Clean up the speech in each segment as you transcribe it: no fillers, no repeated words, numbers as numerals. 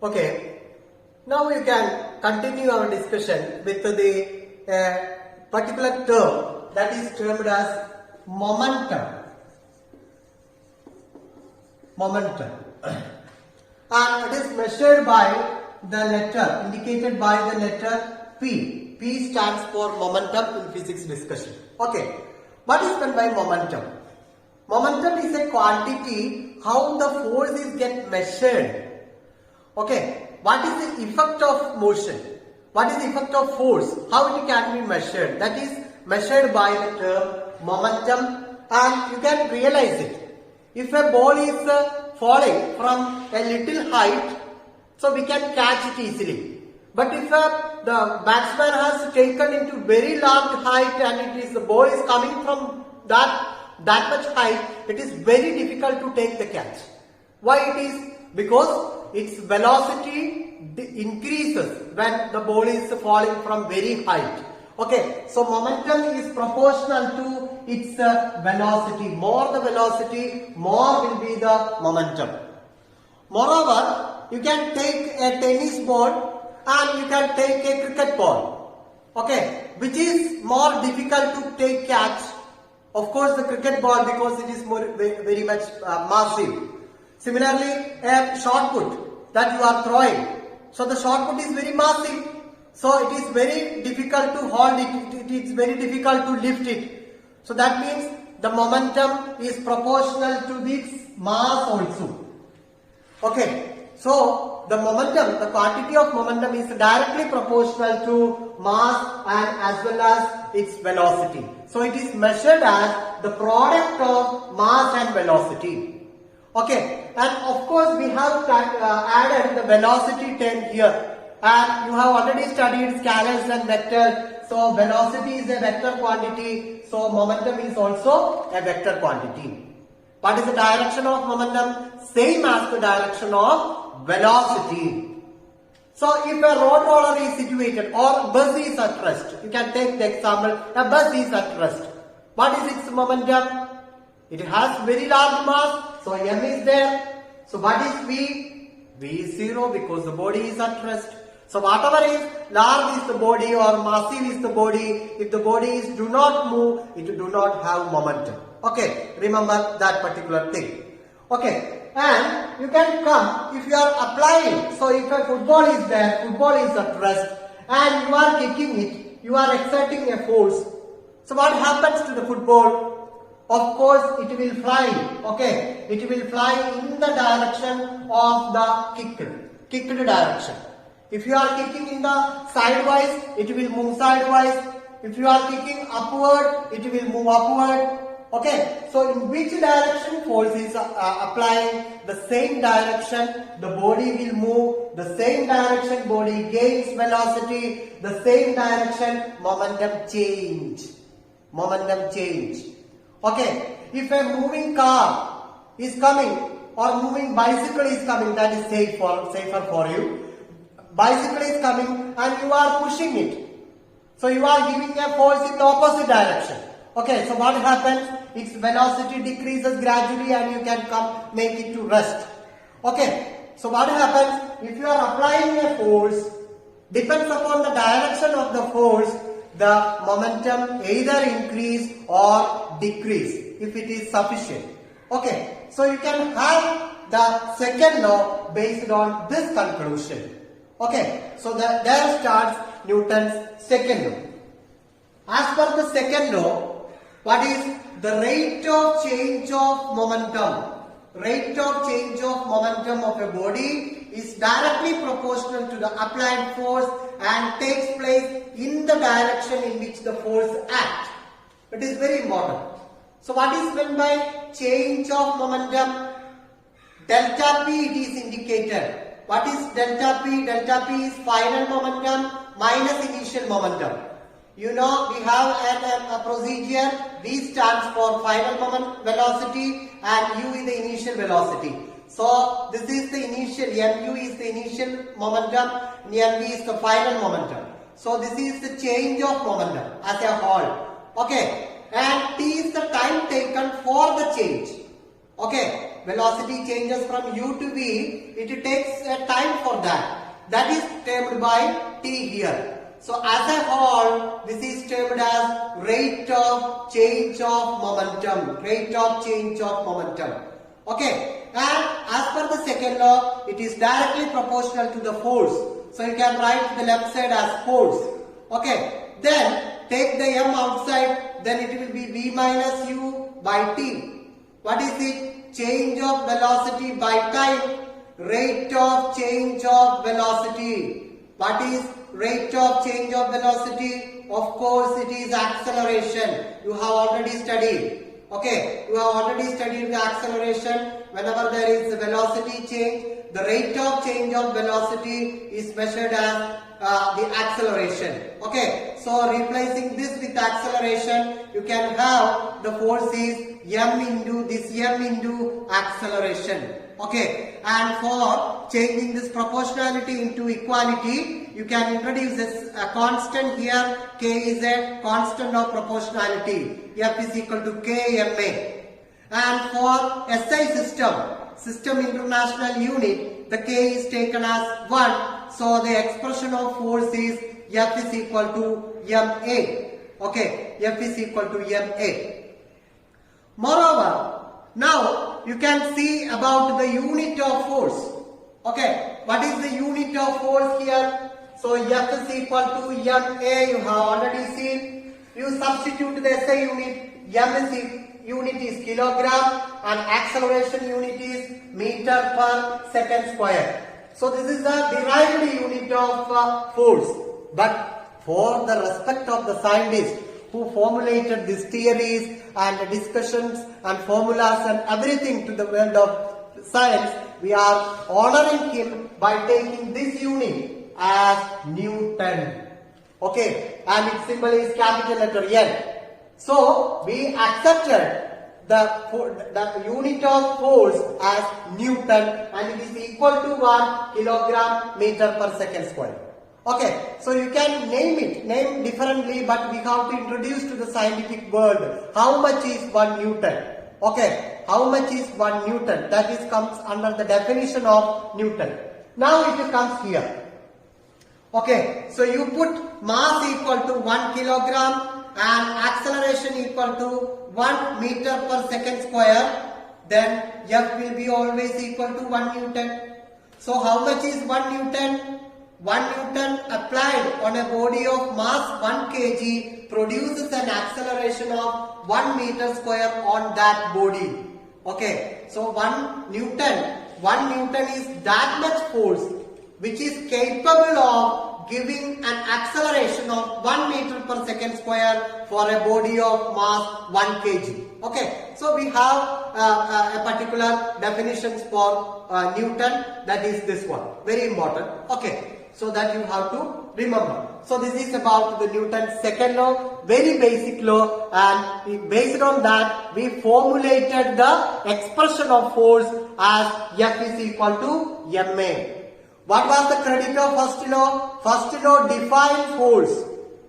Okay, now we can continue our discussion with the particular term that is termed as momentum. Momentum. And it is measured by the letter, indicated by the letter P. P stands for momentum in physics discussion. Okay, what is meant by momentum? Momentum is a quantity how the forces get measured. Okay, what is the effect of motion? What is the effect of force? How it can be measured? That is measured by the term momentum, and you can realize it. If a ball is falling from a little height, so we can catch it easily. But if the batsman has taken into very large height and the ball is coming from that much height, it is very difficult to take the catch. Why it is? Because its velocity increases when the ball is falling from very height. Okay, so momentum is proportional to its velocity. More the velocity, more will be the momentum. Moreover, you can take a tennis ball and you can take a cricket ball. Okay, which is more difficult to take catch? Of course, the cricket ball, because it is very much massive. Similarly, a shot put that you are throwing. So the shot put is very massive. So it is very difficult to hold it. It is very difficult to lift it. So that means the momentum is proportional to its mass also. Okay. So the momentum, the quantity of momentum is directly proportional to mass and as well as its velocity. So it is measured as the product of mass and velocity. Okay, and of course we have added the velocity term here, and you have already studied scalars and vectors. So velocity is a vector quantity, so momentum is also a vector quantity. What is the direction of momentum? Same as the direction of velocity. So if a road roller is situated or bus is at rest, you can take the example, a bus is at rest. What is its momentum? It has very large mass, so m is there. So what is v? V is 0 because the body is at rest. So whatever is large is the body or massive is the body, if the body is do not move, it do not have momentum. Okay, remember that particular thing. Okay, and you can come if you are applying. So if a football is there, football is at rest, and you are kicking it, you are exerting a force. So what happens to the football? Of course, it will fly. Okay, it will fly in the direction of the kicked direction. If you are kicking in the sidewise, it will move sidewise. If you are kicking upward, it will move upward. Okay, so in which direction force is applying, the same direction the body will move, the same direction body gains velocity, the same direction momentum change. Momentum change. Okay, if a moving car is coming or moving bicycle is coming, that is safer for you. Bicycle is coming and you are pushing it. So you are giving a force in the opposite direction. Okay, so what happens? Its velocity decreases gradually and you can make it to rest. Okay, so what happens? If you are applying a force, depends upon the direction of the force, the momentum either increase or decrease if it is sufficient. Okay, so you can have the second law based on this conclusion. Okay, so there starts Newton's second law. As per the second law, what is the rate of change of momentum? Rate of change of momentum of a body is directly proportional to the applied force and takes place in the direction in which the force acts. It is very important. So what is meant by change of momentum? Delta P it is indicated. What is delta P? Delta P is final momentum minus initial momentum. You know we have a procedure. V stands for final moment velocity and U is the initial velocity. So this is the initial, mu is the initial momentum, mv is the final momentum. So this is the change of momentum as a whole. Okay, and t is the time taken for the change. Okay, velocity changes from u to v, it takes a time for that. That is termed by t here. So as a whole, this is termed as rate of change of momentum. Rate of change of momentum. Okay. And as per the second law, it is directly proportional to the force. So you can write the left side as force. Okay. Then take the m outside. Then it will be v minus u by t. What is it? Change of velocity by time. Rate of change of velocity. What is rate of change of velocity? Of course, it is acceleration. You have already studied. Okay, you have already studied the acceleration. Whenever there is a velocity change, the rate of change of velocity is measured as the acceleration. Okay, so replacing this with acceleration, you can have the force is m into this m into acceleration. Okay, and for changing this proportionality into equality, you can introduce this constant here. K is a constant of proportionality. F is equal to KMA. And for SI system international unit, the K is taken as 1. So the expression of force is F is equal to MA. Okay, F is equal to MA. Moreover, now you can see about the unit of force. Okay, what is the unit of force here? So F is equal to MA, you have already seen. You substitute the SI unit. Unit is kilogram and acceleration unit is meter per second square. So this is the derived unit of force. But for the respect of the scientist who formulated these theories and discussions and formulas and everything to the world of science, we are honoring him by taking this unit as Newton. Okay, and its symbol is capital letter N. So we accepted the unit of force as Newton, and it is equal to 1 kilogram meter per second square. Okay, so you can name differently, but we have to introduce to the scientific world how much is 1 Newton. Okay, how much is 1 Newton? That is comes under the definition of Newton. Now it comes here. Okay, so you put mass equal to 1 kilogram and acceleration equal to 1 meter per second square, then F will be always equal to 1 Newton. So how much is 1 Newton? 1 Newton applied on a body of mass 1 kg produces an acceleration of 1 meter square on that body. Okay, so 1 Newton is that much force which is capable of giving an acceleration of 1 meter per second square for a body of mass 1 kg. Okay, so we have a particular definitions for Newton, that is this one, very important. Okay, so that you have to remember. So this is about the Newton's second law, very basic law, and based on that we formulated the expression of force as F is equal to MA. What was the credit of first law? First law defined force.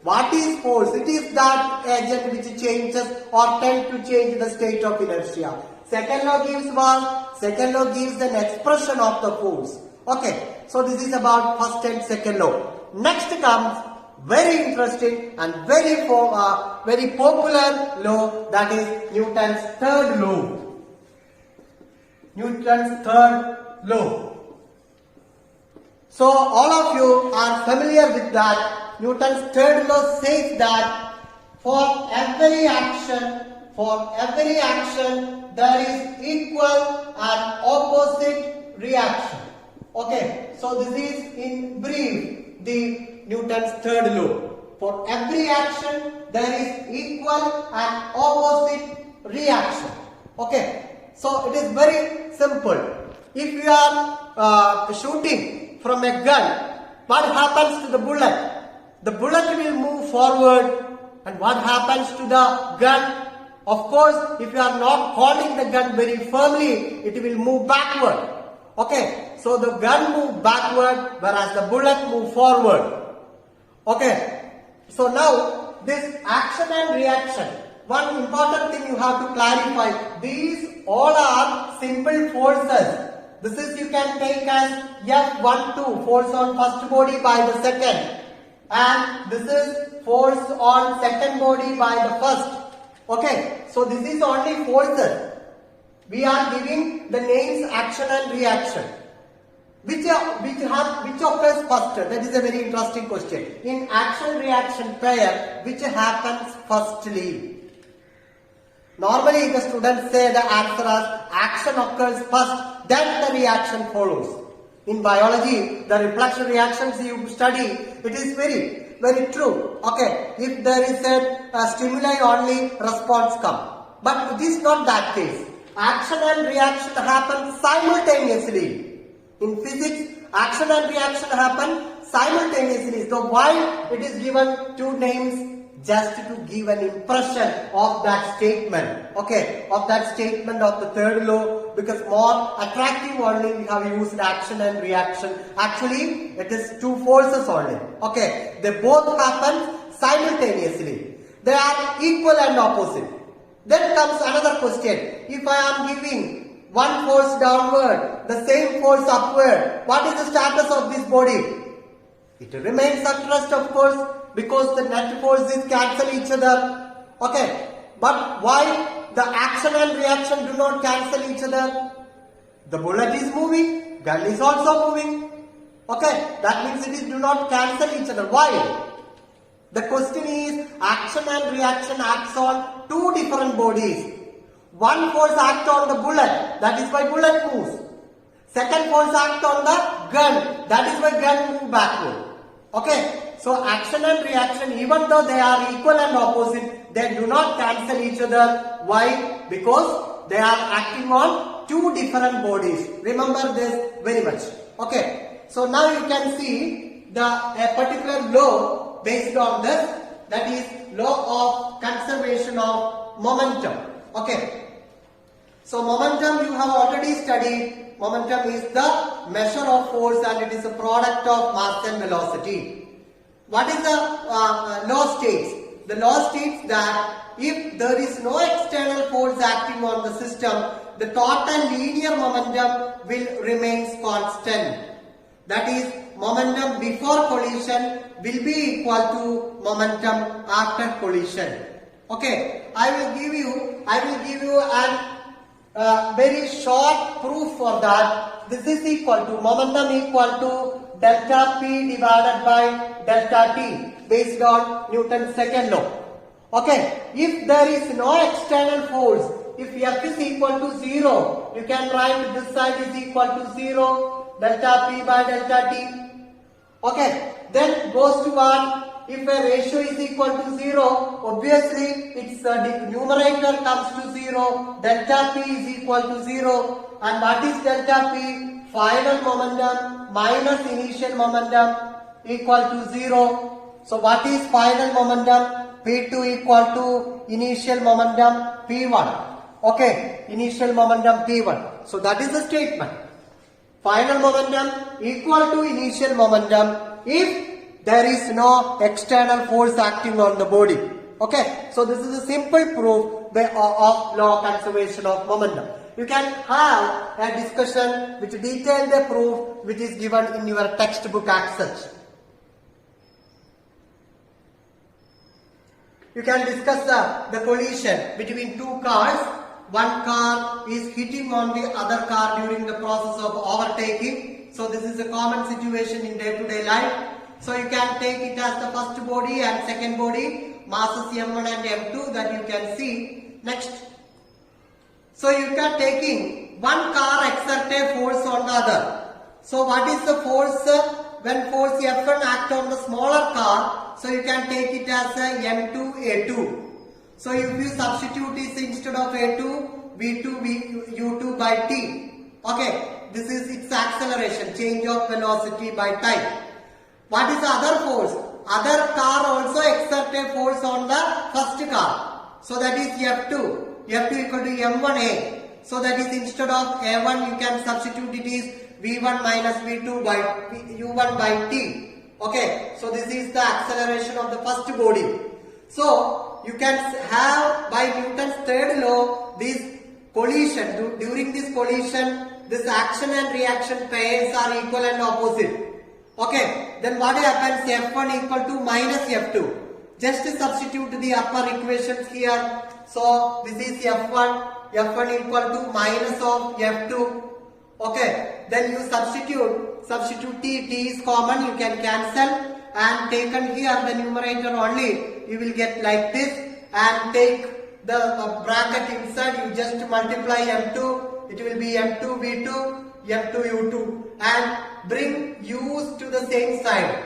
What is force? It is that agent which changes or tends to change the state of inertia. Second law gives what? Second law gives an expression of the force. Okay, so this is about first and second law. Next comes very interesting and very popular law, that is Newton's third law. Newton's third law. So all of you are familiar with that. Newton's third law says that for every action there is equal and opposite reaction. Okay, so this is in brief the Newton's third law. For every action there is equal and opposite reaction. Okay, so it is very simple. If you are shooting from a gun, what happens to the bullet? The bullet will move forward, and what happens to the gun? Of course, if you are not holding the gun very firmly, it will move backward. Okay, so the gun moves backward, whereas the bullet moves forward. Okay, so now this action and reaction, one important thing you have to clarify, these all are simple forces. This is you can take as F12, force on first body by the second, and this is force on second body by the first. Okay, so this is only forces. We are giving the names action and reaction. Which occurs first? That is a very interesting question. In action-reaction pair, which happens firstly? Normally, the students say the answer as action occurs first, then the reaction follows. In biology, the reflection reactions you study, it is very true. Okay, if there is a stimuli only, response come. But it is not that case. Action and reaction happen simultaneously. In physics, action and reaction happen simultaneously. So why it is given two names? Just to give an impression of that statement. Okay, of that statement of the third law, because more attractive only we have used action and reaction. Actually, it is two forces only. Okay, they both happen simultaneously. They are equal and opposite. Then comes another question. If I am giving one force downward, the same force upward, what is the status of this body? It remains at rest, of course, because the net forces cancel each other. Okay, but why the action and reaction do not cancel each other? The bullet is moving, gun is also moving. Okay, that means it is do not cancel each other. Why? The question is, action and reaction acts on two different bodies. One force acts on the bullet, that is why bullet moves. Second force acts on the gun, that is why gun moves backward. Okay, so action and reaction, even though they are equal and opposite, they do not cancel each other. Why? Because they are acting on two different bodies. Remember this very much. Okay, so now you can see a particular law based on this, that is law of conservation of momentum. Okay, so momentum you have already studied. Momentum is the measure of force and it is a product of mass and velocity. What is the law states? The law states that if there is no external force acting on the system, the total linear momentum will remain constant. That is, momentum before collision will be equal to momentum after collision. Okay, I will give you an very short proof for that. This is equal to momentum equal to delta P divided by delta T based on Newton's second law. Okay, if there is no external force, if F is equal to 0, you can write this side is equal to 0, delta P by delta T. Okay, then goes to 1. If a ratio is equal to 0, obviously its numerator comes to 0, delta P is equal to 0, and what is delta P? Final momentum minus initial momentum equal to 0. So what is final momentum? P2 equal to initial momentum P1. Okay, initial momentum P1. So that is the statement. Final momentum equal to initial momentum if there is no external force acting on the body. Okay, so this is a simple proof of law of conservation of momentum. You can have a discussion which details the proof which is given in your textbook as such. You can discuss the collision between two cars. One car is hitting on the other car during the process of overtaking. So this is a common situation in day-to-day life. So you can take it as the first body and second body, masses M1 and M2 that you can see. Next. So you can taking one car exert a force on the other. So what is the force when force F1 act on the smaller car? So you can take it as a M2 A2. So if you substitute this instead of A2, V2 U2 by T. Okay, this is its acceleration, change of velocity by time. What is the other force? Other car also exert a force on the first car. So that is F2. F2 equal to M1A. So that is instead of A1 you can substitute it is V1 minus V2 by U1 by T. Okay. So this is the acceleration of the first body. So you can have by Newton's third law this collision, during this collision, this action and reaction pairs are equal and opposite. Okay, then what happens? F1 equal to minus F2. Just substitute the upper equations here. So this is F1 equal to minus of F2. Okay, then you substitute T is common, you can cancel, and taken here the numerator only, you will get like this, and take the bracket inside, you just multiply M2, it will be M2 V2, M2 U2, and bring U's to the same side.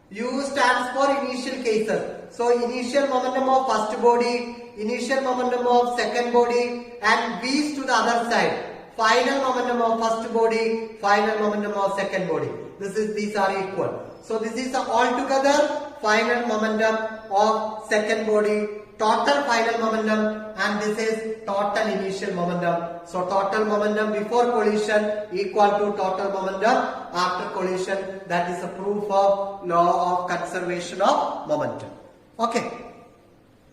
U stands for initial cases. So initial momentum of first body, initial momentum of second body, and V's to the other side. Final momentum of first body, final momentum of second body. These are equal. So this is altogether final momentum of second body, total final momentum, and this is total initial momentum. So total momentum before collision equal to total momentum after collision. That is a proof of law of conservation of momentum. Okay.